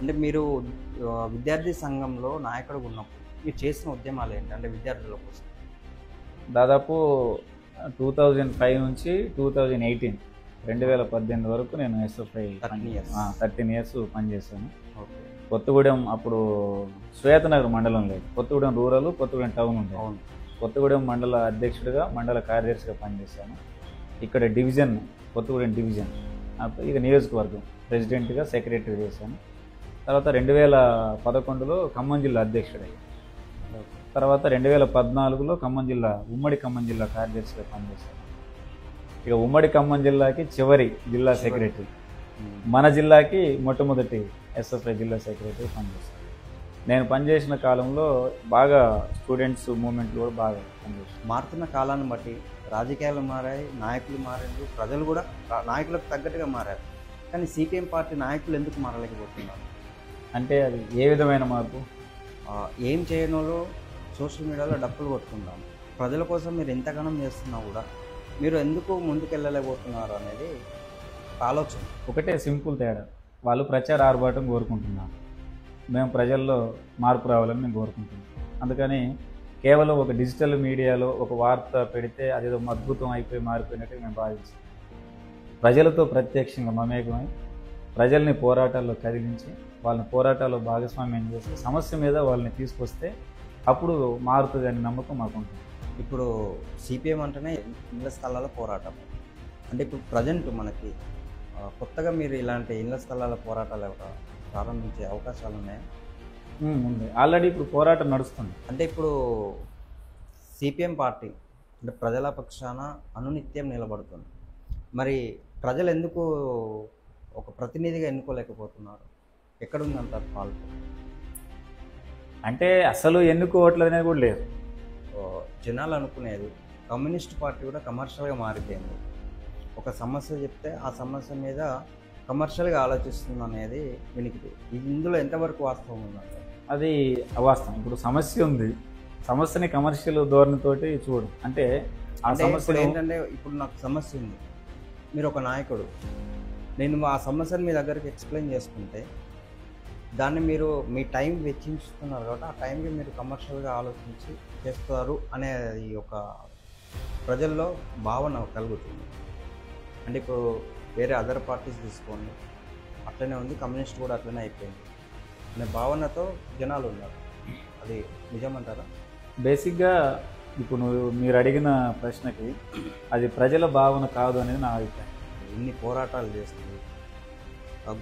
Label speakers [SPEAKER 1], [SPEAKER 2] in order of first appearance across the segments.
[SPEAKER 1] అంటే మీరు విద్యార్థి సంఘంలో నాయకుడిగా ఉన్నప్పుడు మీరు చేసిన ఉద్యమాలు ఏంటి? అంటే విద్యార్థుల కోసం.
[SPEAKER 2] దాదాపు 2005 నుంచి 2018 2018 వరకు నేను ఎస్ఎఫ్ఐ
[SPEAKER 1] 13 years.
[SPEAKER 2] 13 ఇయర్స్ పనిచేశాను.
[SPEAKER 1] ఓకే.
[SPEAKER 2] కొత్తగూడెం అప్పుడు శ్వేతనగర్ మండలం లేదు, కొత్తగూడెం రూరల్, కొత్తగూడెం టౌన్ ఉండేది.
[SPEAKER 1] అవును.
[SPEAKER 2] కొత్తగూడెం మండల అధ్యక్షుడిగా, మండల కార్యదర్శిగా పనిచేశాను. ఇక్కడ డివిజన్, కొత్తగూడెం డివిజన్, ఇక నియోజకవర్గం ప్రెసిడెంట్గా, సెక్రటరీ చేశాను. తర్వాత 2011లో ఖమ్మం జిల్లా అధ్యక్షుడై, తర్వాత 2014లో ఖమ్మం జిల్లా, ఉమ్మడి ఖమ్మం జిల్లా కార్యదర్శిగా పనిచేశాను. ఇక ఉమ్మడి ఖమ్మం జిల్లాకి చివరి జిల్లా సెక్రటరీ, మన జిల్లాకి మొట్టమొదటి ఎస్ఎఫ్ఐ జిల్లా సెక్రటరీ పనిచేశాను. నేను పనిచేసిన కాలంలో బాగా స్టూడెంట్స్ మూవ్మెంట్లు కూడా బాగా పనిచేశాను.
[SPEAKER 1] మారుతున్న కాలాన్ని బట్టి రాజకీయాలు మారాయి, నాయకులు మారారు, ప్రజలు కూడా నాయకులకు తగ్గట్టుగా మారారు. కానీ సిపిఎం పార్టీ నాయకులు ఎందుకు మారలేకపోతున్నారు?
[SPEAKER 2] అంటే అది ఏ విధమైన మార్పు?
[SPEAKER 1] ఏం చేయడంలో సోషల్ మీడియాలో డప్పులు కొట్టుకుందాం, ప్రజల కోసం మీరు ఎంతగానం చేస్తున్నా కూడా మీరు ఎందుకు ముందుకెళ్ళలేకపోతున్నారు అనేది ఆలోచన.
[SPEAKER 2] ఒకటే సింపుల్ తేడా, వాళ్ళు ప్రచార ఆర్భాటం కోరుకుంటున్నారు, మేము ప్రజల్లో మార్పు రావాలని మేము కోరుకుంటున్నాం. అందుకని కేవలం ఒక డిజిటల్ మీడియాలో ఒక వార్త పెడితే అదేదో అద్భుతం అయిపోయి మారిపోయినట్టు మేము భావించాం. ప్రజలతో ప్రత్యక్షంగా మమేకమై ప్రజల్ని పోరాటాల్లో కదిలించి వాళ్ళని పోరాటాల్లో భాగస్వామ్యం చేసి సమస్య మీద వాళ్ళని తీసుకొస్తే అప్పుడు మారుతుంది అనే నమ్మకం మాకు ఉంటుంది.
[SPEAKER 1] ఇప్పుడు సిపిఎం అంటేనే ఇళ్ల స్థలాల పోరాటం. అంటే ఇప్పుడు ప్రజెంట్ మనకి కొత్తగా మీరు ఇలాంటి ఇళ్ల స్థలాల పోరాటాలు ప్రారంభించే అవకాశాలు ఉన్నాయా?
[SPEAKER 2] ఉంది, ఆల్రెడీ ఇప్పుడు పోరాటం నడుస్తుంది.
[SPEAKER 1] అంటే ఇప్పుడు సిపిఎం పార్టీ అంటే ప్రజల పక్షాన అనునిత్యం నిలబడుతుంది. మరి ప్రజలు ఎందుకు ఒక ప్రతినిధిగా ఎన్నుకోలేకపోతున్నారు? ఎక్కడుందంటారు ఫాల్ట్?
[SPEAKER 2] అంటే అసలు ఎన్నుకోవట్లేదు అనేది కూడా లేదు.
[SPEAKER 1] జనాలు అనుకునేది కమ్యూనిస్ట్ పార్టీ కూడా కమర్షియల్గా మారిపోయింది. ఒక సమస్య చెప్తే ఆ సమస్య మీద కమర్షియల్గా ఆలోచిస్తుంది అనేది వినికిడి. ఇందులో ఎంతవరకు వాస్తవం ఉందంటే?
[SPEAKER 2] అది అవాస్తవం. ఇప్పుడు సమస్య ఉంది, సమస్యని కమర్షియల్ ధోరణితోటి చూడు. అంటే ఆ సమస్య
[SPEAKER 1] ఏంటంటే, ఇప్పుడు నాకు సమస్య ఉంది, మీరు ఒక నాయకుడు, నేను ఆ సమస్యను మీ దగ్గరికి ఎక్స్ప్లెయిన్ చేసుకుంటే దాన్ని మీరు మీ టైం వెచ్చించుతున్నారు కాబట్టి ఆ టైంకి మీరు కమర్షియల్గా ఆలోచించి చేస్తారు అనేది ఒక ప్రజల్లో భావన కలుగుతుంది. అంటే ఇప్పుడు వేరే అదర్ పార్టీస్ తీసుకోండి, అట్లనే ఉంది, కమ్యూనిస్ట్ కూడా అట్లనే అయిపోయింది అనే భావనతో జనాలు ఉన్నారు. అది నిజమంటారా?
[SPEAKER 2] బేసిక్గా ఇప్పుడు మీరు అడిగిన ప్రశ్నకి అది ప్రజల భావన కాదు అనేది నా అభిప్రాయం.
[SPEAKER 1] ఇన్ని పోరాటాలు చేస్తుంది,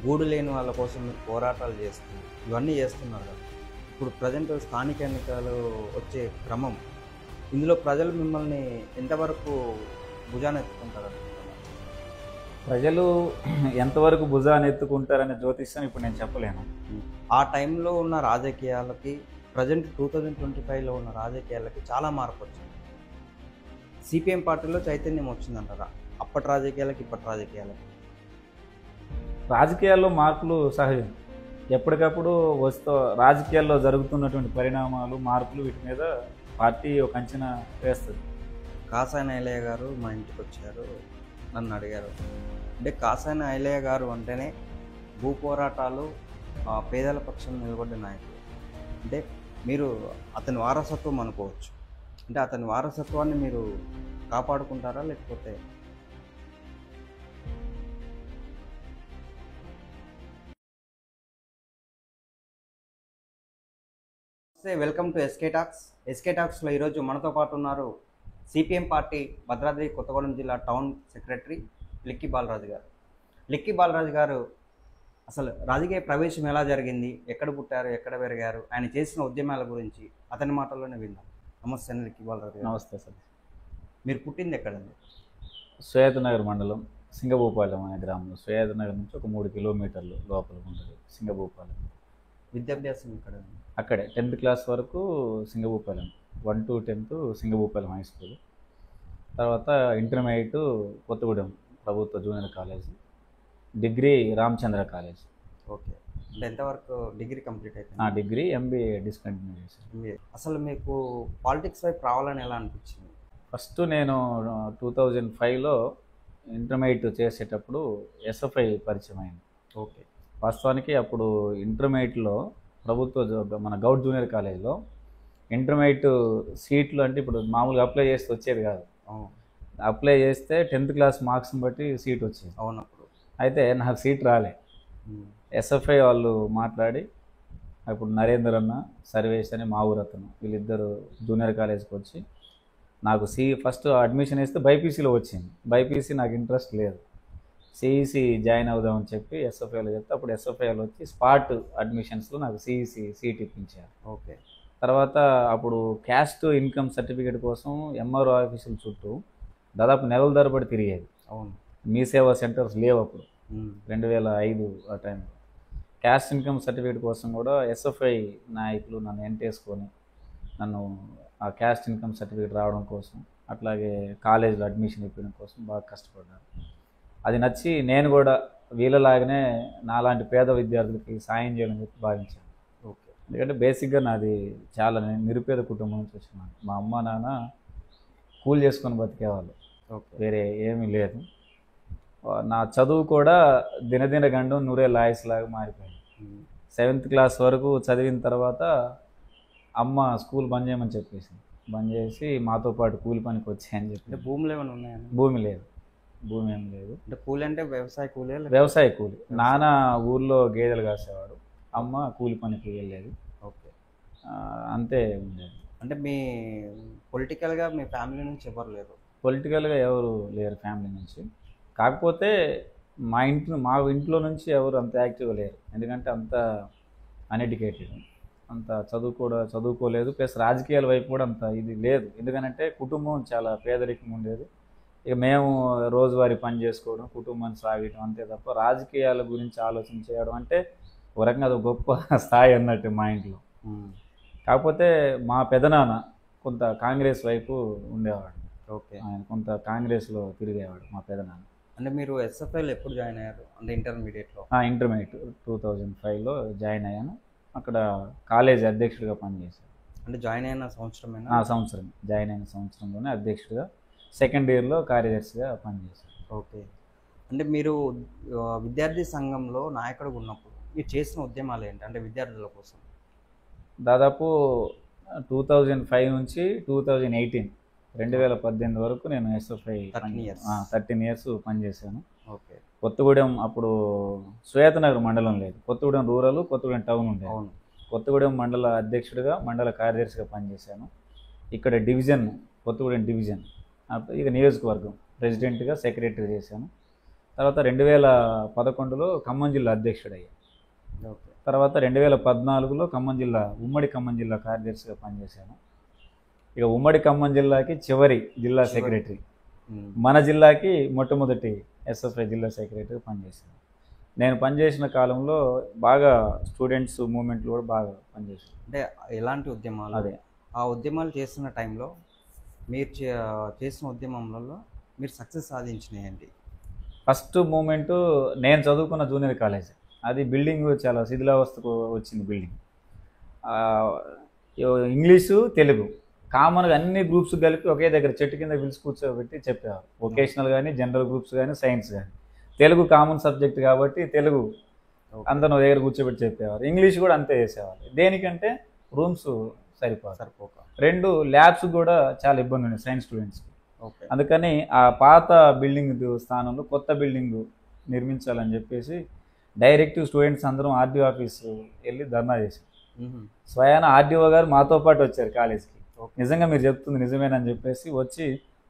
[SPEAKER 1] గూడు లేని వాళ్ళ కోసం మీరు పోరాటాలు చేస్తుంది, ఇవన్నీ చేస్తున్నారు కదా. ఇప్పుడు ప్రజెంట్ స్థానిక ఎన్నికలు వచ్చే క్రమం, ఇందులో ప్రజలు మిమ్మల్ని ఎంతవరకు భుజాన్ని ఎత్తుకుంటారు?
[SPEAKER 2] ప్రజలు ఎంతవరకు భుజాన్ని ఎత్తుకుంటారనే జ్యోతిష్యం ఇప్పుడు నేను చెప్పలేను.
[SPEAKER 1] ఆ టైంలో ఉన్న రాజకీయాలకి ప్రజెంట్ 2025లో ఉన్న రాజకీయాలకి చాలా మార్పు వచ్చింది. సిపిఎం పార్టీలో చైతన్యం వచ్చిందంటారా అప్పటి రాజకీయాలకి ఇప్పటి రాజకీయాలకి?
[SPEAKER 2] రాజకీయాల్లో మార్పులు సహజం, ఎప్పటికప్పుడు రాజకీయాల్లో జరుగుతున్నటువంటి పరిణామాలు, మార్పులు, వీటి మీద పార్టీ ఒక అంచనా వేస్తుంది.
[SPEAKER 1] కాసాని ఐలయ్య గారు మా ఇంటికి వచ్చారు, నన్ను అడిగారు. అంటే కాసాని ఐలయ్య గారు అంటేనే భూ పోరాటాలు, పేదల పక్షం నిలబడ్డ నాయకుడు. అంటే మీరు అతని వారసత్వం అనుకోవచ్చు. అంటే అతని వారసత్వాన్ని మీరు కాపాడుకుంటారా లేకపోతే? Welcome to SK Talks. SK టాక్స్లో ఈరోజు మనతో పాటు ఉన్నారు సిపిఎం పార్టీ భద్రాద్రి కొత్తగూడెం జిల్లా టౌన్ సెక్రటరీ లిక్కీ బాలరాజు గారు. లిక్కీ బాలరాజు గారు అసలు రాజకీయ ప్రవేశం ఎలా జరిగింది, ఎక్కడ పుట్టారు, ఎక్కడ పెరిగారు, ఆయన చేసిన ఉద్యమాల గురించి అతని మాటల్లోనే విందాం. నమస్తే అండి లిక్కీ బాలరాజు గారు.
[SPEAKER 2] నమస్తే సార్.
[SPEAKER 1] మీరు పుట్టింది ఎక్కడండి?
[SPEAKER 2] శ్వేతనగర్ మండలం, సింగభూపాలెం అనే గ్రామంలో. శ్వేతనగర్ నుంచి ఒక 3 కిలోమీటర్లు లోపల ఉంటుంది సింగభూపాలెం.
[SPEAKER 1] విద్యాభ్యాసం ఇక్కడ
[SPEAKER 2] అక్కడే 10th క్లాస్ వరకు Singabhupalem, 1 to 10th Singabhupalem high school. తర్వాత ఇంటర్మీడియట్ కొత్తగూడెం ప్రభుత్వ junior college, degree Ramachandra college.
[SPEAKER 1] Okay. అంటే ఎంతవరకు డిగ్రీ కంప్లీట్ అయిపోయింది?
[SPEAKER 2] నా డిగ్రీ ఎంబీఏ డిస్కంటిన్యూ చేశాను.
[SPEAKER 1] ఎంబీఏ. అసలు మీకు పాలిటిక్స్ వైపు రావాలని ఎలా అనిపించింది?
[SPEAKER 2] ఫస్ట్ నేను 2005లో ఇంటర్మీడియట్ చేసేటప్పుడు ఎస్ఎఫ్ఐ పరిచయం అయింది.
[SPEAKER 1] ఓకే.
[SPEAKER 2] వాస్తవానికి అప్పుడు ఇంటర్మీడియట్లో మన గౌడ్ జూనియర్ కాలేజ్లో ఇంటర్మీడియట్ సీట్లు అంటే ఇప్పుడు మామూలుగా అప్లై చేస్తే వచ్చేది కాదు.
[SPEAKER 1] అవును.
[SPEAKER 2] అప్లై చేస్తే 10th క్లాస్ మార్క్స్ని బట్టి సీట్ వచ్చేది.
[SPEAKER 1] అవును. అప్పుడు
[SPEAKER 2] అయితే నాకు సీట్ రాలే. ఎస్ఎఫ్ఐ వాళ్ళు మాట్లాడి అప్పుడు నరేందర్ అన్న, సర్వేష్ అని మా ఊరు అతను, వీళ్ళిద్దరు జూనియర్ కాలేజ్కి వచ్చి నాకు ఫస్ట్ అడ్మిషన్ వేస్తే బైపీసీలో వచ్చింది. బైపీసీ నాకు ఇంట్రెస్ట్ లేదు, సిఈసి జాయిన్ అవుదామని చెప్పి ఎస్ఎఫ్ఐలో చెప్తే అప్పుడు ఎస్ఎఫ్ఐలో వచ్చి స్పాట్ అడ్మిషన్స్లో నాకు సిఈసి సీట్ ఇప్పించారు.
[SPEAKER 1] ఓకే.
[SPEAKER 2] తర్వాత అప్పుడు క్యాస్ట్ ఇన్కమ్ సర్టిఫికేట్ కోసం ఎంఆర్ఓ ఆఫీసుల చుట్టూ దాదాపు నెలల తరబడి తిరిగేది.
[SPEAKER 1] అవును.
[SPEAKER 2] మీ సేవా సెంటర్స్ లేవు అప్పుడు, 2005 ఆ టైంలో. క్యాస్ట్ ఇన్కమ్ సర్టిఫికేట్ కోసం కూడా ఎస్ఎఫ్ఐ నాయకులు నన్ను ఎంటేసుకొని నన్ను ఆ క్యాస్ట్ ఇన్కమ్ సర్టిఫికేట్ రావడం కోసం, అట్లాగే కాలేజీలో అడ్మిషన్ ఇప్పడం కోసం బాగా కష్టపడ్డాను. అది నచ్చి నేను కూడా వీళ్ళలాగానే నాలాంటి పేద విద్యార్థులకి సాయం చేయాలని చెప్పి భావించాను.
[SPEAKER 1] ఓకే.
[SPEAKER 2] ఎందుకంటే బేసిక్గా నాది చాలా నిరుపేద కుటుంబం నుంచి వచ్చినాను. మా అమ్మ నాన్న కూలి చేసుకొని బతికేవాళ్ళు,
[SPEAKER 1] ఓకే,
[SPEAKER 2] వేరే ఏమీ లేదు. నా చదువు కూడా దినదిన గండం నూరే లాయస్ లాగా మారిపోయింది. 7th క్లాస్ వరకు చదివిన తర్వాత అమ్మ స్కూల్ బంద్ చేయమని చెప్పేసింది. బంద్ చేసి మాతో పాటు కూలి పనికి వచ్చాయని చెప్పి.
[SPEAKER 1] అంటే భూములు ఏమైనా ఉన్నాయని?
[SPEAKER 2] భూమి లేదు, భూమి ఏం లేదు.
[SPEAKER 1] అంటే కూలి అంటే వ్యవసాయ కూలి?
[SPEAKER 2] వ్యవసాయ కూలి. నాన్న ఊర్లో గేదెలు కాసేవాడు, అమ్మ కూలి పనికి వెళ్ళేది.
[SPEAKER 1] ఓకే.
[SPEAKER 2] అంతే ఉండేది.
[SPEAKER 1] అంటే మీ పొలిటికల్గా మీ ఫ్యామిలీ నుంచి ఎవరు లేరు?
[SPEAKER 2] పొలిటికల్గా ఎవరు లేరు ఫ్యామిలీ నుంచి. కాకపోతే మా ఇంట్లో నుంచి ఎవరు అంత యాక్టివ్గా లేరు. ఎందుకంటే అంత అన్ఎడ్యుకేటెడ్, అంత చదువుకోలేదు. ప్లస్ రాజకీయాల వైపు కూడా అంత ఇది లేదు. ఎందుకంటే కుటుంబం చాలా పేదరికం ఉండేది. ఇక మేము రోజువారీ పని చేసుకోవడం, కుటుంబాన్ని సాగడం అంతే తప్ప రాజకీయాల గురించి ఆలోచన చేయడం అంటే ఒక రకంగా అది గొప్ప స్థాయి అన్నట్టు మా ఇంట్లో. కాకపోతే మా పెదనాన్న కొంత కాంగ్రెస్ వైపు ఉండేవాడు.
[SPEAKER 1] ఓకే.
[SPEAKER 2] ఆయన కొంత కాంగ్రెస్లో తిరిగేవాడు మా పెదనాన్న.
[SPEAKER 1] అంటే మీరు ఎస్ఎఫ్ఐలో ఎప్పుడు జాయిన్ అయ్యారు? అంటే ఇంటర్మీడియట్లో?
[SPEAKER 2] ఇంటర్మీడియట్ 2005లో జాయిన్ అయ్యాను. అక్కడ కాలేజీ అధ్యక్షుడిగా పనిచేశాను.
[SPEAKER 1] అంటే జాయిన్ అయిన సంవత్సరమేనా?
[SPEAKER 2] సంవత్సరం జాయిన్ అయిన సంవత్సరంలోనే అధ్యక్షుడిగా, సెకండ్ ఇయర్లో కార్యదర్శిగా పనిచేశాను.
[SPEAKER 1] ఓకే. అంటే మీరు విద్యార్థి సంఘంలో నాయకుడిగా ఉన్నప్పుడు మీరు చేసిన ఉద్యమాలు ఏంటి, అంటే విద్యార్థుల కోసం?
[SPEAKER 2] దాదాపు 2005 నుంచి 2018 వరకు నేను ఎస్ఎఫ్ఐ 13 ఇయర్స్ పనిచేశాను.
[SPEAKER 1] ఓకే.
[SPEAKER 2] కొత్తగూడెం అప్పుడు శ్వేతనగర్ మండలం లేదు, కొత్తగూడెం రూరల్, కొత్తగూడెం టౌన్ ఉండేది.
[SPEAKER 1] అవును.
[SPEAKER 2] కొత్తగూడెం మండల అధ్యక్షుడిగా, మండల కార్యదర్శిగా పనిచేశాను. ఇక్కడ డివిజన్, కొత్తగూడెం డివిజన్, ఇక నియోజకవర్గం ప్రెసిడెంట్గా, సెక్రటరీ చేశాను. తర్వాత 2011లో ఖమ్మం జిల్లా అధ్యక్షుడయ్యాను.
[SPEAKER 1] ఓకే.
[SPEAKER 2] తర్వాత 2014లో ఉమ్మడి ఖమ్మం జిల్లా కార్యదర్శిగా పనిచేశాను. ఇక ఉమ్మడి ఖమ్మం జిల్లాకి చివరి జిల్లా సెక్రటరీ, మన జిల్లాకి మొట్టమొదటి ఎస్ఎఫ్ఐ జిల్లా సెక్రటరీగా పనిచేశాను. నేను పనిచేసిన కాలంలో బాగా స్టూడెంట్స్ మూవ్మెంట్లు కూడా బాగా పనిచేశాను.
[SPEAKER 1] అంటే ఎలాంటి ఉద్యమాలు?
[SPEAKER 2] అదే
[SPEAKER 1] ఆ ఉద్యమాలు చేస్తున్న టైంలో మీరు చేసిన ఉద్యమంలో మీరు సక్సెస్ సాధించినాయండి?
[SPEAKER 2] ఫస్ట్ మూమెంటు నేను చదువుకున్న జూనియర్ కాలేజ్, అది బిల్డింగ్ చాలా శిథిలావస్థకు వచ్చింది బిల్డింగ్. ఇంగ్లీషు, తెలుగు కామన్గా అన్ని గ్రూప్స్ కలిపి ఒకే దగ్గర చెట్టు కింద పిలిచి కూర్చోబెట్టి చెప్పేవారు. వొకేషనల్ కానీ, జనరల్ గ్రూప్స్ కానీ, సైన్స్ కానీ. తెలుగు కామన్ సబ్జెక్ట్ కాబట్టి తెలుగు అందరూ దగ్గర కూర్చోబెట్టి చెప్పేవారు. ఇంగ్లీష్ కూడా అంతే చేసేవారు. దేనికంటే రూమ్స్ సరిపోక. 2 ల్యాబ్స్ కూడా చాలా ఇబ్బంది ఉంది సైన్స్ స్టూడెంట్స్కి. అందుకని ఆ పాత బిల్డింగ్ స్థానంలో కొత్త బిల్డింగ్ నిర్మించాలని చెప్పేసి డైరెక్ట్ స్టూడెంట్స్ అందరం ఆర్డీఓ ఆఫీసు వెళ్ళి ధర్నా చేశారు. స్వయాన ఆర్డీఓ గారు మాతో పాటు వచ్చారు కాలేజ్కి. నిజంగా మీరు చెప్తుంది నిజమేనని చెప్పేసి వచ్చి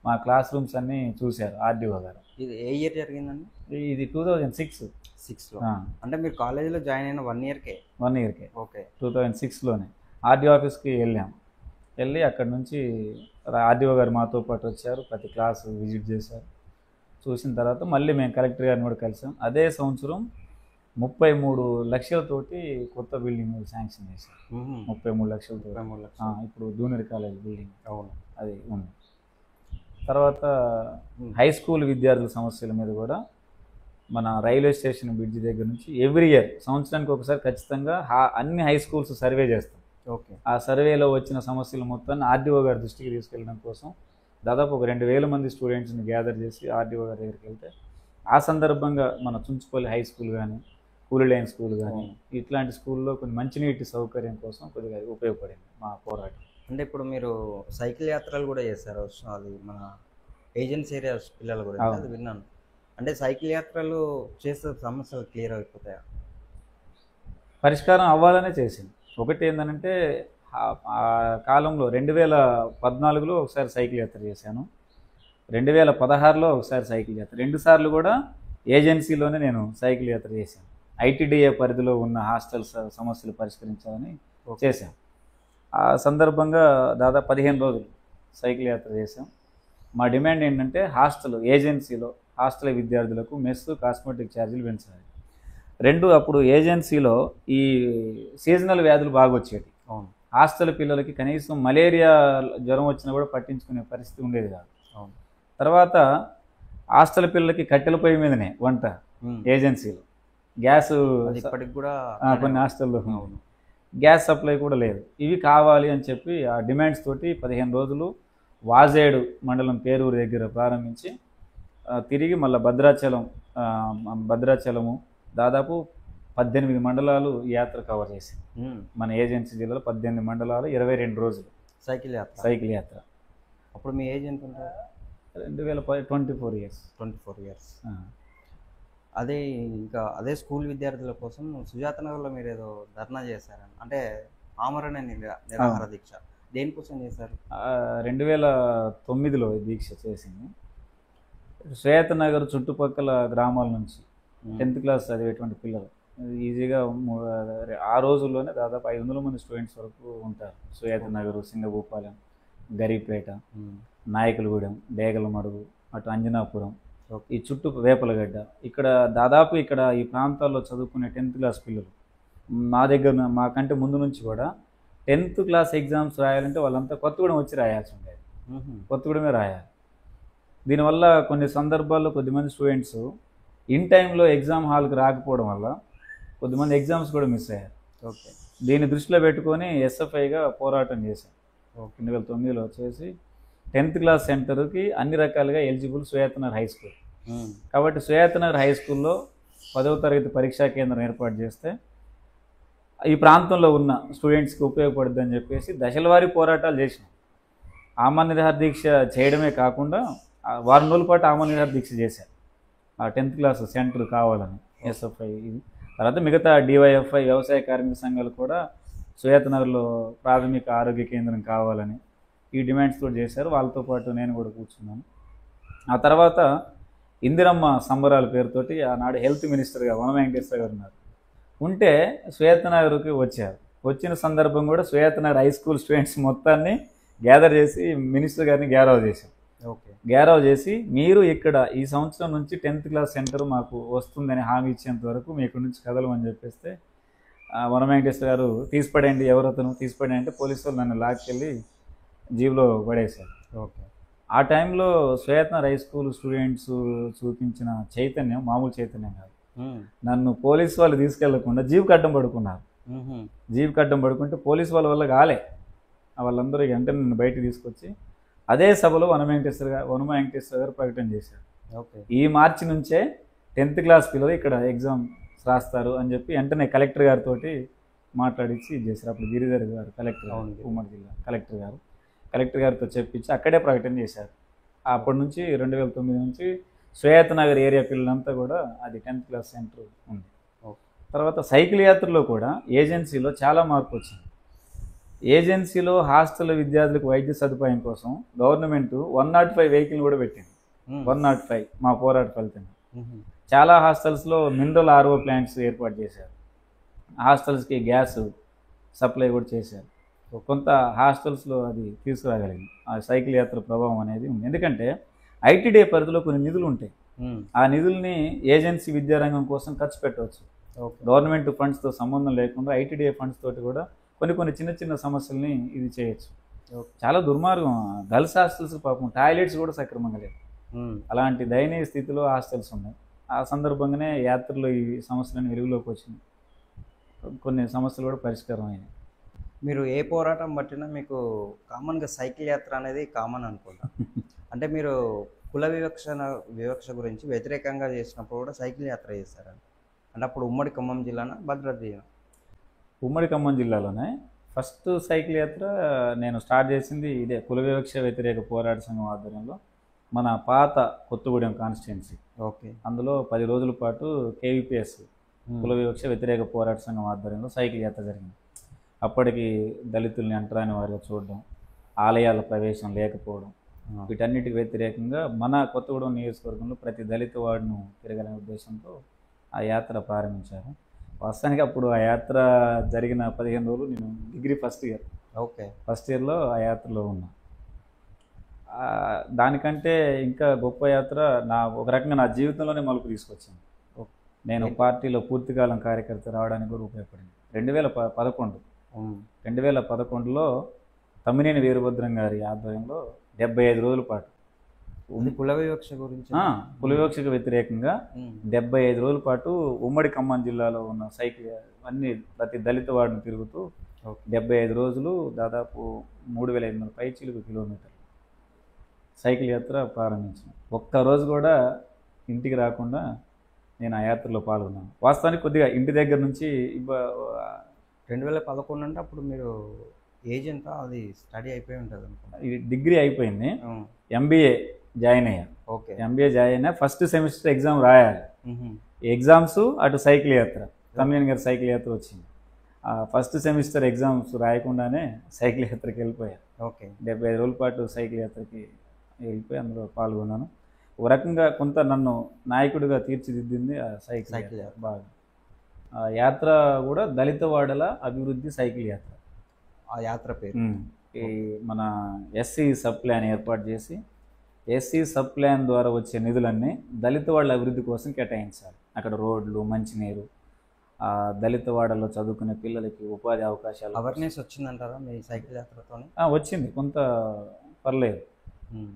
[SPEAKER 2] మా క్లాస్ రూమ్స్ అన్నీ చూశారు ఆర్డీఓ గారు.
[SPEAKER 1] ఇది ఏ ఇయర్ జరిగిందండి?
[SPEAKER 2] ఇది 2006లో.
[SPEAKER 1] అంటే మీరు కాలేజీలో జాయిన్ అయిన 1 ఇయర్కే?
[SPEAKER 2] 1 ఇయర్కే.
[SPEAKER 1] ఓకే.
[SPEAKER 2] 2006లోనే ఆర్డీఓ ఆఫీస్కి వెళ్ళి అక్కడ నుంచి ఆర్డీఓ గారు మాతో పాటు వచ్చారు, ప్రతి క్లాసు విజిట్ చేశారు. చూసిన తర్వాత మళ్ళీ మేము కలెక్టర్ గారిని కూడా కలిసాం. అదే సంవత్సరం 33 లక్షలతోటి కొత్త బిల్డింగ్ శాంక్షన్ చేశారు. 33 లక్షలతో. ఇప్పుడు జూనియర్ కాలేజ్ బిల్డింగ్.
[SPEAKER 1] అవును,
[SPEAKER 2] అది ఉంది. తర్వాత హై స్కూల్ విద్యార్థుల సమస్యల మీద కూడా మన రైల్వే స్టేషన్ బ్రిడ్జ్ దగ్గర నుంచి ఎవ్రీ ఇయర్ సంవత్సరానికి ఒకసారి ఖచ్చితంగా అన్ని హై స్కూల్స్ సర్వే చేస్తాం.
[SPEAKER 1] ఓకే.
[SPEAKER 2] ఆ సర్వేలో వచ్చిన సమస్యల మొత్తాన్ని ఆర్డీఓ గారి దృష్టికి తీసుకెళ్ళడం కోసం దాదాపు ఒక 2000 మంది స్టూడెంట్స్ని గ్యాదర్ చేసి ఆర్డీఓ గారి దగ్గరికి వెళ్తే, ఆ సందర్భంగా మన చుంచుపల్లి హై స్కూల్ కానీ, కూలీ లైన్ స్కూల్ కానీ ఇట్లాంటి స్కూల్లో కొన్ని మంచినీటి సౌకర్యం కోసం కొద్దిగా ఉపయోగపడింది మా పోరాటం.
[SPEAKER 1] అంటే ఇప్పుడు మీరు సైకిల్ యాత్రలు కూడా చేశారు, అది మన ఏజెన్సీ ఏరియా పిల్లలు కూడా అది విన్నాను. అంటే సైకిల్ యాత్రలు చేసే సమస్యలు క్లియర్ అయిపోతాయా?
[SPEAKER 2] పరిష్కారం అవ్వాలనే చేసింది. ఒకటి ఏంటంటే ఆ కాలంలో 2014లో ఒకసారి సైకిల్ యాత్ర చేశాను, 2016లో ఒకసారి సైకిల్ యాత్ర, 2 సార్లు కూడా ఏజెన్సీలోనే నేను సైకిల్ యాత్ర చేశాను. ఐటీడీఏ పరిధిలో ఉన్న హాస్టల్స్ సమస్యలు పరిష్కరించాలని చేశాం. ఆ సందర్భంగా దాదాపు 15 రోజులు సైకిల్ యాత్ర చేశాం. మా డిమాండ్ ఏంటంటే ఏజెన్సీలో హాస్టల్ విద్యార్థులకు మెస్ కాస్మెటిక్ ఛార్జీలు పెంచాలి. 2 అప్పుడు ఏజెన్సీలో ఈ సీజనల్ వ్యాధులు బాగా వచ్చేవి.
[SPEAKER 1] అవును.
[SPEAKER 2] హాస్టల్ పిల్లలకి కనీసం మలేరియా జ్వరం వచ్చినా కూడా పట్టించుకునే పరిస్థితి ఉండేది కాదు.
[SPEAKER 1] అవును.
[SPEAKER 2] తర్వాత హాస్టల్ పిల్లలకి కట్టెల పొయ్యి మీదనే వంట ఏజెన్సీలో. గ్యాస్
[SPEAKER 1] ఇప్పటికి కూడా
[SPEAKER 2] కొన్ని హాస్టల్లో గ్యాస్ సప్లై కూడా లేదు. ఇవి కావాలి అని చెప్పి ఆ డిమాండ్స్ తోటి 15 రోజులు వాజేడు మండలం పేరూరు దగ్గర ప్రారంభించి తిరిగి మళ్ళీ భద్రాచలము దాదాపు 18 మండలాలు ఈ యాత్ర కవర్ చేసి మన ఏజెన్సీ జిల్లాలో 18 మండలాలు 22 రోజులు సైకిల్ యాత్ర.
[SPEAKER 1] అప్పుడు మీ ఏజ్ ఎంత ఉంటుంది?
[SPEAKER 2] 24 ఇయర్స్.
[SPEAKER 1] అదే ఇంకా అదే స్కూల్ విద్యార్థుల కోసం సుజాత నగర్లో మీరు ఏదో ధర్నా చేశారని, అంటే ఆమరణ నిరాహార దీక్ష దేనికోసం చేశారు?
[SPEAKER 2] 2009లో దీక్ష చేసింది. శ్వేత నగర్ చుట్టుపక్కల గ్రామాల నుంచి 10th క్లాస్ చదివేటువంటి పిల్లలు ఈజీగా ఆ రోజుల్లోనే దాదాపు 500 మంది స్టూడెంట్స్ వరకు ఉంటారు. శ్వేత నగర్, సింగభూపాలెం, గరిపేట, నాయకులగూడెం, డేగలమడుగు, అటు అంజనాపురం, ఈ చుట్టూ వేపలగడ్డ, ఇక్కడ దాదాపు ఈ ప్రాంతాల్లో చదువుకునే 10th క్లాస్ పిల్లలు మాకంటే ముందు నుంచి కూడా 10th క్లాస్ ఎగ్జామ్స్ రాయాలంటే వాళ్ళంతా కొత్తగూడెం వచ్చి రాయాల్సి ఉండేది. కొత్తగూడెమే రాయాలి. దీనివల్ల కొన్ని సందర్భాల్లో కొద్దిమంది స్టూడెంట్స్ ఇన్ టైంలో ఎగ్జామ్ హాల్కి రాకపోవడం వల్ల కొద్దిమంది ఎగ్జామ్స్ కూడా మిస్ అయ్యారు. దీన్ని దృష్టిలో పెట్టుకొని ఎస్ఎఫ్ఐగా పోరాటం చేశాం. 2009లో చేసి 10th క్లాస్ సెంటర్కి అన్ని రకాలుగా ఎలిజిబుల్ శ్వేతనగర్ హై స్కూల్. కాబట్టి శ్వేతనగర్ హై స్కూల్లో 10వ తరగతి పరీక్షా కేంద్రం ఏర్పాటు చేస్తే ఈ ప్రాంతంలో ఉన్న స్టూడెంట్స్కి ఉపయోగపడుద్దని చెప్పేసి దశలవారీ పోరాటాలు చేసినాం. ఆమరణ నిరాహార దీక్ష చేయడమే కాకుండా వారం రోజుల పాటు ఆమరణ నిరాహార దీక్ష చేశారు ఆ 10th క్లాస్ సెంటర్ కావాలని ఎస్ఎఫ్ఐ. తర్వాత మిగతా డివైఎఫ్ఐ, వ్యవసాయ కార్మిక సంఘాలు కూడా శ్వేతనగర్లో ప్రాథమిక ఆరోగ్య కేంద్రం కావాలని ఈ డిమాండ్స్ కూడా చేశారు. వాళ్ళతో పాటు నేను కూడా కూర్చున్నాను. ఆ తర్వాత ఇందిరమ్మ సంబరాల పేరుతోటి ఆనాడు హెల్త్ మినిస్టర్గా వన వెంకటేశ్వర గారు ఉన్నారు. ఉంటే శ్వేతనగర్కి వచ్చారు. వచ్చిన సందర్భం కూడా శ్వేతనగర్ హై స్కూల్ స్టూడెంట్స్ మొత్తాన్ని గ్యాదర్ చేసి మినిస్టర్ గారిని గ్యారవ్ చేసి మీరు ఇక్కడ ఈ సంవత్సరం నుంచి 10th క్లాస్ సెంటర్ మాకు వస్తుందని హామీ ఇచ్చేంత వరకు మీ ఇక్కడి నుంచి కదలమని చెప్పేస్తే వన వెంకటేశ్వర గారు తీసిపడేయండి, ఎవరతను తీసిపడండి అంటే పోలీసు వాళ్ళు నన్ను లాక్కెళ్ళి జీబులో పడేశారు. ఆ టైంలో శ్వేతనగర్ హై స్కూల్ స్టూడెంట్స్ చూపించిన చైతన్యం మామూలు చైతన్యం కాదు. నన్ను పోలీసు వాళ్ళు తీసుకెళ్లకుండా జీబుకి అడ్డం పడుకున్నారు. జీబుకి అడ్డం పడుకుంటే పోలీసు వాళ్ళ వల్ల కాలే. వాళ్ళందరూ వెంటనే నన్ను బయటకు తీసుకొచ్చి అదే సభలో వన వెంకటేశ్వర గారు ప్రకటన చేశారు. ఈ మార్చి నుంచే 10th క్లాస్ పిల్లలు ఇక్కడ ఎగ్జామ్ రాస్తారు అని చెప్పి వెంటనే కలెక్టర్ గారితో మాట్లాడించి చేశారు. అప్పుడు గిరిధర్ గారు ఉమ్మడి జిల్లా కలెక్టర్ గారితో చెప్పించి అక్కడే ప్రకటన చేశారు. అప్పటి నుంచి 2009 నుంచి శ్వేతనగర్ ఏరియా పిల్లలంతా కూడా అది 10th క్లాస్ సెంటర్ ఉంది. తర్వాత సైకిల్ యాత్రలో కూడా ఏజెన్సీలో చాలా మార్పు వచ్చింది. ఏజెన్సీలో హాస్టల్ విద్యార్థులకు వైద్య సదుపాయం కోసం గవర్నమెంట్ 105 వెహికల్ కూడా పెట్టింది. 105 మా పోరాట ఫలితం. చాలా హాస్టల్స్లో మినరల్ ఆర్ఓ ప్లాంట్స్ ఏర్పాటు చేశారు. హాస్టల్స్కి గ్యాస్ సప్లై కూడా చేశారు. కొంత హాస్టల్స్లో అది తీసుకురాగలిగింది. ఆ సైకిల్ యాత్ర ప్రభావం అనేది ఉంది. ఎందుకంటే ఐటీడీఏ పరిధిలో కొన్ని నిధులు ఉంటాయి. ఆ నిధుల్ని ఏజెన్సీ విద్యారంగం కోసం ఖర్చు పెట్టవచ్చు. గవర్నమెంట్ ఫండ్స్తో సంబంధం లేకుండా ఐటీడీఏ ఫండ్స్ తోటి కూడా కొన్ని చిన్న సమస్యల్ని ఇది చేయొచ్చు. చాలా దుర్మార్గం. గర్ల్స్ హాస్టల్స్ పాపం టాయిలెట్స్ కూడా సక్రమంగా లేవు. అలాంటి దయనీయ స్థితిలో హాస్టల్స్ ఉన్నాయి. ఆ సందర్భంగానే యాత్రలో ఈ సమస్యలను వెలుగులోకి వచ్చినాయి. కొన్ని సమస్యలు కూడా పరిష్కారం అయినాయి.
[SPEAKER 1] మీరు ఏ పోరాటం పట్టినా మీకు కామన్గా సైకిల్ యాత్ర అనేది కామన్ అనుకుంటా. అంటే మీరు కుల వివక్ష గురించి వ్యతిరేకంగా చేసినప్పుడు కూడా సైకిల్ యాత్ర చేశారండి. అంటే అప్పుడు ఉమ్మడి ఖమ్మం జిల్లానా భద్రాద్రి?
[SPEAKER 2] ఉమ్మడి ఖమ్మం జిల్లాలోనే ఫస్ట్ సైకిల్ యాత్ర నేను స్టార్ట్ చేసింది ఇదే కుల వివక్ష వ్యతిరేక పోరాట సంఘం ఆధ్వర్యంలో మన పాత కొత్తగూడెం కాన్స్టిట్యున్సీ.
[SPEAKER 1] ఓకే.
[SPEAKER 2] అందులో 10 రోజుల పాటు కేవీపీఎస్ కుల వివక్ష వ్యతిరేక పోరాట సంఘం ఆధ్వర్యంలో సైకిల్ యాత్ర జరిగింది. అప్పటికి దళితుల్ని అంటరాని వారిగా చూడడం, ఆలయాల ప్రవేశం లేకపోవడం, వీటన్నిటికి వ్యతిరేకంగా మన కొత్తగూడెం నియోజకవర్గంలో ప్రతి దళిత వార్డును తిరగలనే ఉద్దేశంతో ఆ యాత్ర ప్రారంభించారు. వాస్తవానికి అప్పుడు ఆ యాత్ర జరిగిన 15 రోజులు నేను degree first year.
[SPEAKER 1] Okay.
[SPEAKER 2] First ఇయర్లో ఆ యాత్రలో ఉన్నా. దానికంటే ఇంకా గొప్ప యాత్ర ఒక రకంగా నా జీవితంలోనే మలుపు తీసుకొచ్చింది. నేను పార్టీలో పూర్తికాలం కార్యకర్త రావడానికి కూడా ఉపయోగపడింది. 2011లో తమ్మినేని వీరభద్రం గారి ఆధ్వర్యంలో 75 రోజుల పాటు
[SPEAKER 1] కుల వివక్ష గురించి,
[SPEAKER 2] కుల వివక్షకు వ్యతిరేకంగా 75 రోజుల పాటు ఉమ్మడి ఖమ్మం జిల్లాలో ఉన్న సైకిల్ అన్ని ప్రతి దళిత వార్డును తిరుగుతూ 75 రోజులు దాదాపు 3500 పైచిలుకు కిలోమీటర్లు సైకిల్ యాత్ర ప్రారంభించాను. ఒక్కరోజు కూడా ఇంటికి రాకుండా నేను ఆ యాత్రలో పాల్గొన్నాను. వాస్తవానికి కొద్దిగా ఇంటి దగ్గర నుంచి
[SPEAKER 1] 2011 అంటే అప్పుడు మీరు ఏజ్ ఎంత? అది స్టడీ అయిపోయి ఉంటుంది అనుకుంటా.
[SPEAKER 2] ఇది డిగ్రీ అయిపోయింది, ఎంబీఏ జాయిన్ అయ్యాను.
[SPEAKER 1] ఓకే.
[SPEAKER 2] ఎంబీఏ జాయిన్ అయినా ఫస్ట్ సెమిస్టర్ ఎగ్జామ్ రాయాలి. ఎగ్జామ్స్ అటు సైకిల్ యాత్ర, తమ్మినేని గారి సైకిల్ యాత్ర వచ్చింది. ఫస్ట్ సెమిస్టర్ ఎగ్జామ్స్ రాయకుండానే సైకిల్ యాత్రకి వెళ్ళిపోయాను.
[SPEAKER 1] ఓకే. 75
[SPEAKER 2] రోజుల పాటు సైకిల్ యాత్రకి వెళ్ళిపోయి అందులో పాల్గొన్నాను. ఒక రకంగా కొంత నన్ను నాయకుడిగా తీర్చిదిద్దింది ఆ సైకిల్ యాత్ర. బాగా ఆ యాత్ర కూడా దళిత వాడల అభివృద్ధి సైకిల్ యాత్ర.
[SPEAKER 1] ఆ యాత్ర పేరు
[SPEAKER 2] ఈ మన ఎస్సీ సబ్ ప్లాన్ ఏర్పాటు చేసి ఎస్సీ సబ్ ప్లాన్ ద్వారా వచ్చే నిధులన్నీ దళిత వాళ్ళ అభివృద్ధి కోసం కేటాయించాలి. అక్కడ రోడ్లు, మంచినీరు, దళిత వాడల్లో చదువుకునే పిల్లలకి ఉపాధి అవకాశాలు.
[SPEAKER 1] అవేర్నెస్ వచ్చిందంటారా మీ సైకిల్ యాత్రతో?
[SPEAKER 2] వచ్చింది, కొంత పర్లేదు.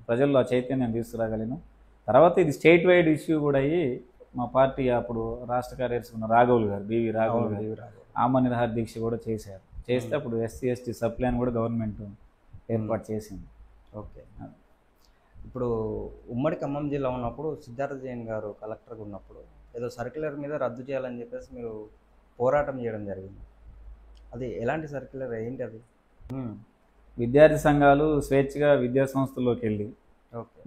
[SPEAKER 2] ప్రజల్లో ఆ చైతన్యం తీసుకురాగలను. తర్వాత ఇది స్టేట్ వైడ్ ఇష్యూ కూడా అయ్యి మా పార్టీ అప్పుడు రాష్ట్ర కార్యదర్శి ఉన్న రాఘవులు గారు, బివి రాఘవులు గారు ఆమరణ నిరాహార దీక్ష కూడా చేశారు. చేస్తే అప్పుడు ఎస్సీ ఎస్టీ సబ్ ప్లాన్ కూడా గవర్నమెంట్ ఏర్పాటు చేసింది.
[SPEAKER 1] ఓకే. ఇప్పుడు ఉమ్మడి ఖమ్మం జిల్లా ఉన్నప్పుడు సిద్ధార్థ జైన్ గారు కలెక్టర్గా ఉన్నప్పుడు ఏదో సర్క్యులర్ మీద రద్దు చేయాలని చెప్పేసి మీరు పోరాటం చేయడం జరిగింది. అది ఎలాంటి సర్క్యులర్, ఏంటి అది?
[SPEAKER 2] విద్యార్థి సంఘాలు స్వేచ్ఛగా విద్యా సంస్థల్లోకి వెళ్ళి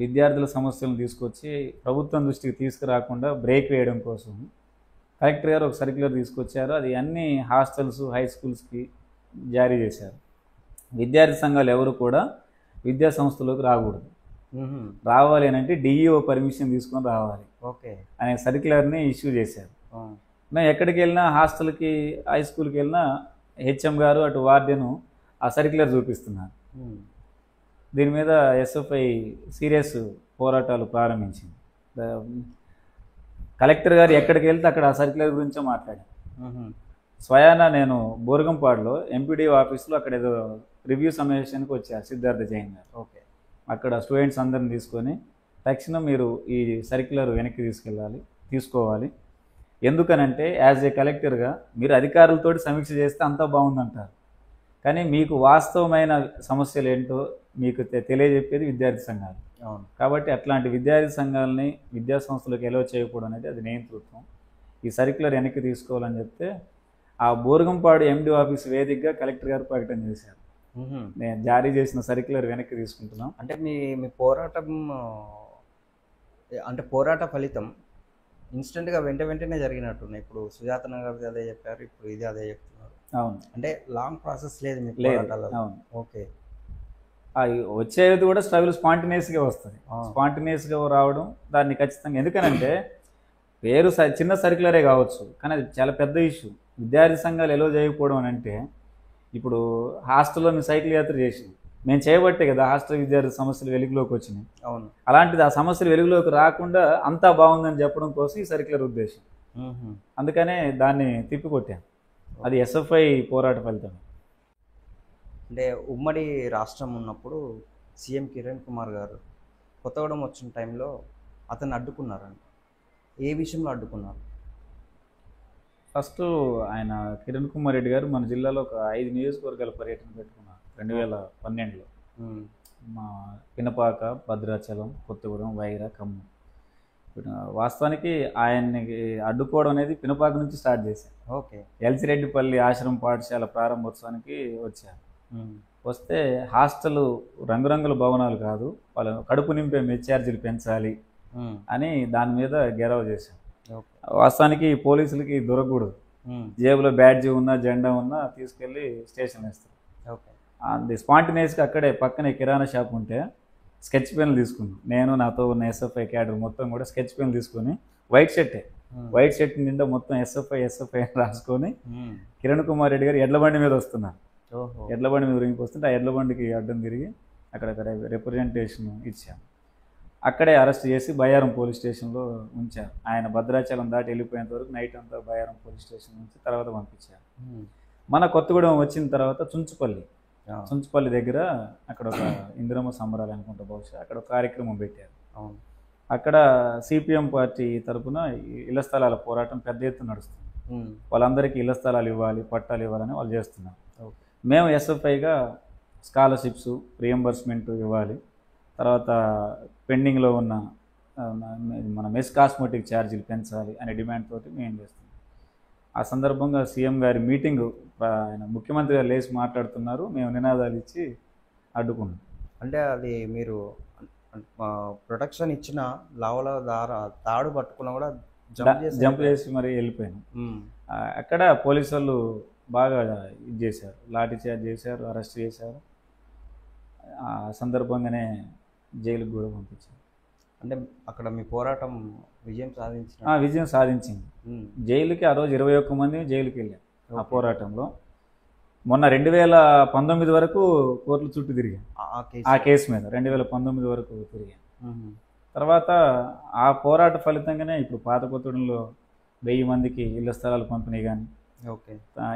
[SPEAKER 2] విద్యార్థుల సమస్యలను తీసుకొచ్చి ప్రభుత్వం దృష్టికి తీసుకురాకుండా బ్రేక్ వేయడం కోసం కలెక్టర్ గారు ఒక సర్క్యులర్ తీసుకొచ్చారు. అది అన్ని హాస్టల్స్, హై స్కూల్స్కి జారీ చేశారు. విద్యార్థి సంఘాలు ఎవరు కూడా విద్యా సంస్థలోకి రాకూడదు, రావాలి అని అంటే డిఈఓ పర్మిషన్ తీసుకొని రావాలి
[SPEAKER 1] ఓకే
[SPEAKER 2] అనే సర్క్యులర్ని ఇష్యూ చేశారు. మేము ఎక్కడికి వెళ్ళినా, హాస్టల్కి, హై స్కూల్కి వెళ్ళినా హెచ్ఎం గారు అటు వార్డెను ఆ సర్క్యులర్ చూపిస్తున్నారు. దీని మీద ఎస్ఎఫ్ఐ సీరియస్ పోరాటాలు ప్రారంభించింది. కలెక్టర్ గారు ఎక్కడికి వెళ్తే అక్కడ ఆ సర్క్యులర్ గురించే మాట్లాడారు. స్వయాన నేను బోరగంపాడులో ఎంపీడీఓ ఆఫీస్లో అక్కడ ఏదో రివ్యూ సమావేశానికి వచ్చారు సిద్ధార్థ జైన్ గారు.
[SPEAKER 1] ఓకే.
[SPEAKER 2] అక్కడ స్టూడెంట్స్ అందరిని తీసుకొని తక్షణం మీరు ఈ సర్క్యులర్ వెనక్కి తీసుకోవాలి. ఎందుకనంటే యాజ్ ఏ కలెక్టర్గా మీరు అధికారులతోటి సమీక్ష చేస్తే అంతా బాగుందంటారు, కానీ మీకు వాస్తవమైన సమస్యలు ఏంటో మీకు తెలియజెప్పేది విద్యార్థి సంఘాలు. కాబట్టి అట్లాంటి విద్యార్థి సంఘాలని విద్యా సంస్థలకు ఎలో చేయకూడదు అనేది అది నియంతృత్వం. ఈ సర్క్యులర్ వెనక్కి తీసుకోవాలని చెప్తే ఆ బోరగంపాడు ఎండి ఆఫీస్ వేదికగా కలెక్టర్ గారు ప్రకటన చేశారు, నేను జారీ చేసిన సర్క్యులర్ వెనక్కి తీసుకుంటున్నాం.
[SPEAKER 1] అంటే మీ పోరాట ఫలితం ఇన్స్టెంట్గా వెంటనే జరిగినట్టున్నాయి. ఇప్పుడు సుజాత నగర్ అదే చెప్పారు, ఇప్పుడు ఇది అదే చెప్తున్నారు.
[SPEAKER 2] అవును,
[SPEAKER 1] అంటే లాంగ్ ప్రాసెస్ లేదు మీకు.
[SPEAKER 2] అవును.
[SPEAKER 1] ఓకే.
[SPEAKER 2] వచ్చేది కూడా స్ట్రగుల్ స్పాంటినియస్గా వస్తుంది. స్పాంటినియస్గా రావడం దాన్ని ఖచ్చితంగా, ఎందుకనంటే పేరు చిన్న సర్క్యులరే కావచ్చు, కానీ అది చాలా పెద్ద ఇష్యూ. విద్యార్థి సంఘాలు ఎలో చేయకపోవడం అని అంటే, ఇప్పుడు హాస్టల్లో మేము సైకిల్ యాత్ర చేసి మేము చేయబట్టే కదా హాస్టల్ విద్యార్థి సమస్యలు వెలుగులోకి వచ్చినాయి.
[SPEAKER 1] అవును.
[SPEAKER 2] అలాంటిది ఆ సమస్యలు వెలుగులోకి రాకుండా అంతా బాగుందని చెప్పడం కోసం ఈ సర్క్యులర్ ఉద్దేశం. అందుకనే దాన్ని తిప్పికొట్టాను. అది ఎస్ఎఫ్ఐ పోరాట ఫలితం.
[SPEAKER 1] అంటే ఉమ్మడి రాష్ట్రం ఉన్నప్పుడు సీఎం కిరణ్ కుమార్ గారు కొత్తగూడెం వచ్చిన టైంలో అతన్ని అడ్డుకున్నారంట. ఏ విషయంలో అడ్డుకున్నారు?
[SPEAKER 2] ఫస్ట్ ఆయన కిరణ్ కుమార్ రెడ్డి గారు మన జిల్లాలో ఒక 5 నియోజకవర్గాల పర్యటన పెట్టుకున్నారు 2012లో. మా పినపాక, భద్రాచలం, కొత్తగూడెం, వైరా, ఖమ్మం వాస్తవానికి ఆయన్ని అడ్డుకోవడం అనేది పినపాక నుంచి స్టార్ట్ చేశాను.
[SPEAKER 1] ఓకే.
[SPEAKER 2] ఎల్సిరెడ్డిపల్లి ఆశ్రమ పాఠశాల ప్రారంభోత్సవానికి వచ్చారు. వస్తే హాస్టల్ రంగురంగుల భవనాలు కాదు, వాళ్ళ కడుపు నింపే మెచ్చార్జీలు పెంచాలి అని దాని మీద గెరవ చేశాం. వాస్తవానికి పోలీసులకి దొరకకూడదు, జేబులో బ్యాడ్జ్ ఉన్నా జెండా ఉన్నా తీసుకెళ్ళి స్టేషన్ వేస్తారు. అది స్పాంటినియస్గా అక్కడే పక్కనే కిరాణా షాప్ ఉంటే స్కెచ్ పెన్లు తీసుకున్నాం. నేను నాతో ఉన్న ఎస్ఎఫ్ఐ క్యాడర్ మొత్తం కూడా స్కెచ్ పెన్లు తీసుకొని వైట్ షర్ట్ నిండా మొత్తం ఎస్ఎఫ్ఐ అని రాసుకొని కిరణ్ కుమార్ రెడ్డి గారు ఎడ్లబండి మీద వస్తున్నారు. ఎడ్లబండి మీద ఉరిగిపోతుంటే వస్తుంటే ఆ ఎడ్లబండికి అడ్డం తిరిగి అక్కడ రిప్రజెంటేషన్ ఇచ్చాము. అక్కడే అరెస్ట్ చేసి బయ్యారం పోలీస్ స్టేషన్లో ఉంచారు. ఆయన భద్రాచలం దాటి వెళ్ళిపోయేంత వరకు నైట్ అంతా బయ్యారం పోలీస్ స్టేషన్ నుంచి తర్వాత పంపించారు. మన కొత్తగూడెం వచ్చిన తర్వాత చుంచుపల్లి దగ్గర అక్కడ ఒక ఇందిరమ్మ సంబరాలు అనుకుంటా, బహుశా అక్కడ ఒక కార్యక్రమం పెట్టారు. అక్కడ సిపిఎం పార్టీ తరఫున ఇళ్ల స్థలాల పోరాటం పెద్ద ఎత్తున నడుస్తుంది. వాళ్ళందరికీ ఇళ్ల స్థలాలు ఇవ్వాలి, పట్టాలు ఇవ్వాలని వాళ్ళు చేస్తున్నారు. మేము ఎస్ఎఫ్ఐగా స్కాలర్షిప్స్ రియంబర్స్మెంట్ ఇవ్వాలి, తర్వాత పెండింగ్లో ఉన్న మన మెస్ కాస్మెటిక్ ఛార్జీలు పెంచాలి అనే డిమాండ్ తోటి మేము చేస్తున్నాం. ఆ సందర్భంగా సీఎం గారి మీటింగు ఆయన ముఖ్యమంత్రి గారు లేచి మాట్లాడుతున్నారు, మేము నినాదాలు ఇచ్చి అడ్డుకున్నాం.
[SPEAKER 1] అంటే అది మీరు ప్రొటెక్షన్ ఇచ్చిన లావల తాడు పట్టుకున్నా కూడా
[SPEAKER 2] జంప్ చేసి మరి వెళ్ళిపోయాను. అక్కడ పోలీసు వాళ్ళు బాగా ఇది చేశారు, లాఠీ చార్జ్ చేశారు, అరెస్ట్ చేశారు. ఆ సందర్భంగానే జైలుకి కూడా పంపించారు.
[SPEAKER 1] అంటే అక్కడ మీ పోరాటం విజయం
[SPEAKER 2] సాధించింది. జైలుకి ఆ రోజు 21 మంది జైలుకి వెళ్ళారు. ఆ పోరాటంలో మొన్న 2019 వరకు కోర్టుల చుట్టూ తిరిగాం ఆ కేసు మీద. 2019 వరకు తిరిగాం. తర్వాత ఆ పోరాట ఫలితంగానే ఇప్పుడు పాత కొత్తగూడెంలో 1000 మందికి ఇళ్ల స్థలాలు పంపిణీ కానీ,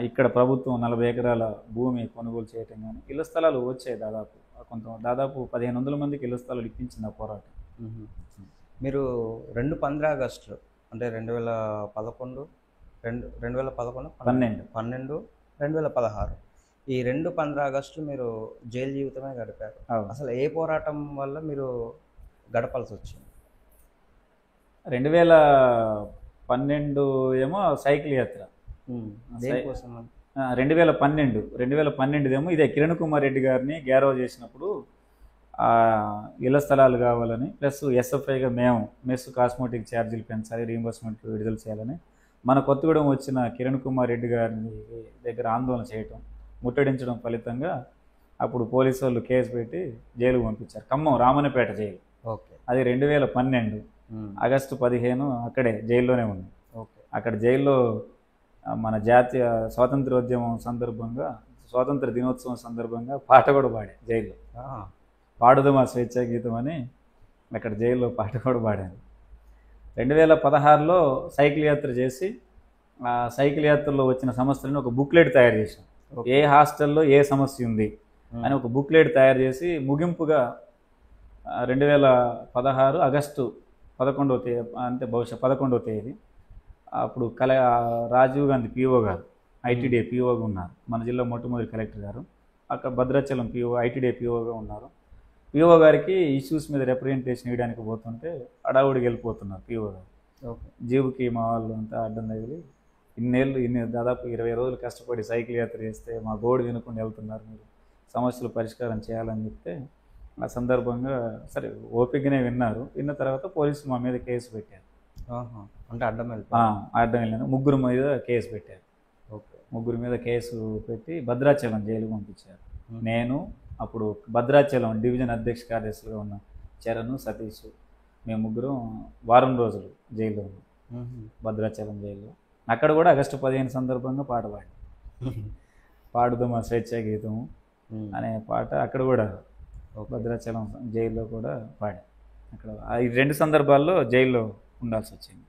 [SPEAKER 2] ఇక్కడ ప్రభుత్వం 40 ఎకరాల భూమి కొనుగోలు చేయటం కానీ, ఇళ్ల స్థలాలు వచ్చాయి. దాదాపు 1500 మందికి ఇళ్ల స్థలాలు ఇప్పించింది ఆ పోరాటం.
[SPEAKER 1] మీరు 15 ఆగస్టు అంటే 2011, 12, 2016 ఈ 15 ఆగస్టు మీరు జైలు జీవితమే గడిపారు. అసలు ఏ పోరాటం వల్ల మీరు గడపాల్సి వచ్చింది?
[SPEAKER 2] 2012 ఏమో సైకిల్ యాత్ర. 2012 ఏమో ఇదే కిరణ్ కుమార్ రెడ్డి గారిని గౌరవ చేసినప్పుడు ఇళ్ల స్థలాలు కావాలని, ప్లస్ ఎస్ఎఫ్ఐగా మేము మెస్ కాస్మెటిక్ ఛార్జీలు పెంచాలి, రీయింబర్స్మెంట్ విడుదల చేయాలని మన కొత్తగూడెం వచ్చిన కిరణ్ కుమార్ రెడ్డి గారిని దగ్గర ఆందోళన చేయటం, ముట్టడించడం ఫలితంగా అప్పుడు పోలీసు వాళ్ళు కేసు పెట్టి జైలుకు పంపించారు. ఖమ్మం రామన్నపేట జైలు. అది 2012 ఆగస్టు 15 అక్కడే జైల్లోనే ఉంది. అక్కడ జైల్లో మన జాతీయ స్వాతంత్రోద్యమం సందర్భంగా, స్వాతంత్ర దినోత్సవం సందర్భంగా పాట కూడా పాడాను జైల్లో. పాడుదమా స్వేచ్ఛా గీతం అని అక్కడ జైల్లో పాట కూడా పాడాను. 2016లో సైకిల్ యాత్ర చేసి ఆ సైకిల్ యాత్రలో వచ్చిన సమస్యలను ఒక బుక్లెట్ తయారు చేశాం. ఏ హాస్టల్లో ఏ సమస్య ఉంది అని ఒక బుక్లెట్ తయారు చేసి ముగింపుగా 2016 ఆగస్టు 11వ తేదీ, అంటే బహుశా 11వ తేదీ అప్పుడు రాజీవ్ గాంధీ పిఓ గారు ఐటీడీఏ పిఓగా ఉన్నారు, మన జిల్లా మొట్టమొదటి కలెక్టర్ గారు. అక్కడ భద్రాచలం పిఓ ఐటీడీఏ పిఓగా ఉన్నారు. పిఓ గారికి ఇష్యూస్ మీద రిప్రజెంటేషన్ ఇవ్వడానికి పోతుంటే అడావుడికి వెళ్ళిపోతున్నారు పిఓ గారు. జీబుకి మా వాళ్ళు అంతా అడ్డం తగిలి దాదాపు 20 రోజులు కష్టపడి సైకిల్ యాత్ర చేస్తే మా గోడు వినుకొని వెళ్తున్నారు, మీరు సమస్యలు పరిష్కారం చేయాలని చెప్తే ఆ సందర్భంగా సరే ఓపికనే విన్నారు. విన్న తర్వాత పోలీసులు మా మీద కేసు పెట్టారు.
[SPEAKER 1] అంటే అడ్డం
[SPEAKER 2] వెళ్ళాను. 3 మీద కేసు పెట్టారు. 3 మీద కేసు పెట్టి భద్రాచలం జైలుకు పంపించారు. నేను అప్పుడు భద్రాచలం డివిజన్ అధ్యక్ష కార్యదర్శిగా ఉన్న చరణ్, సతీష్, మేము 3 వారం రోజులు జైల్లో ఉన్నాం, భద్రాచలం జైల్లో. అక్కడ కూడా ఆగస్టు 15 సందర్భంగా పాట పాడుదమా స్వేచ్ఛా గీతము అనే పాట అక్కడ కూడా భద్రాచలం జైల్లో కూడా పాడా. అక్కడ ఈ 2 సందర్భాల్లో జైల్లో ఉండాల్సి వచ్చింది.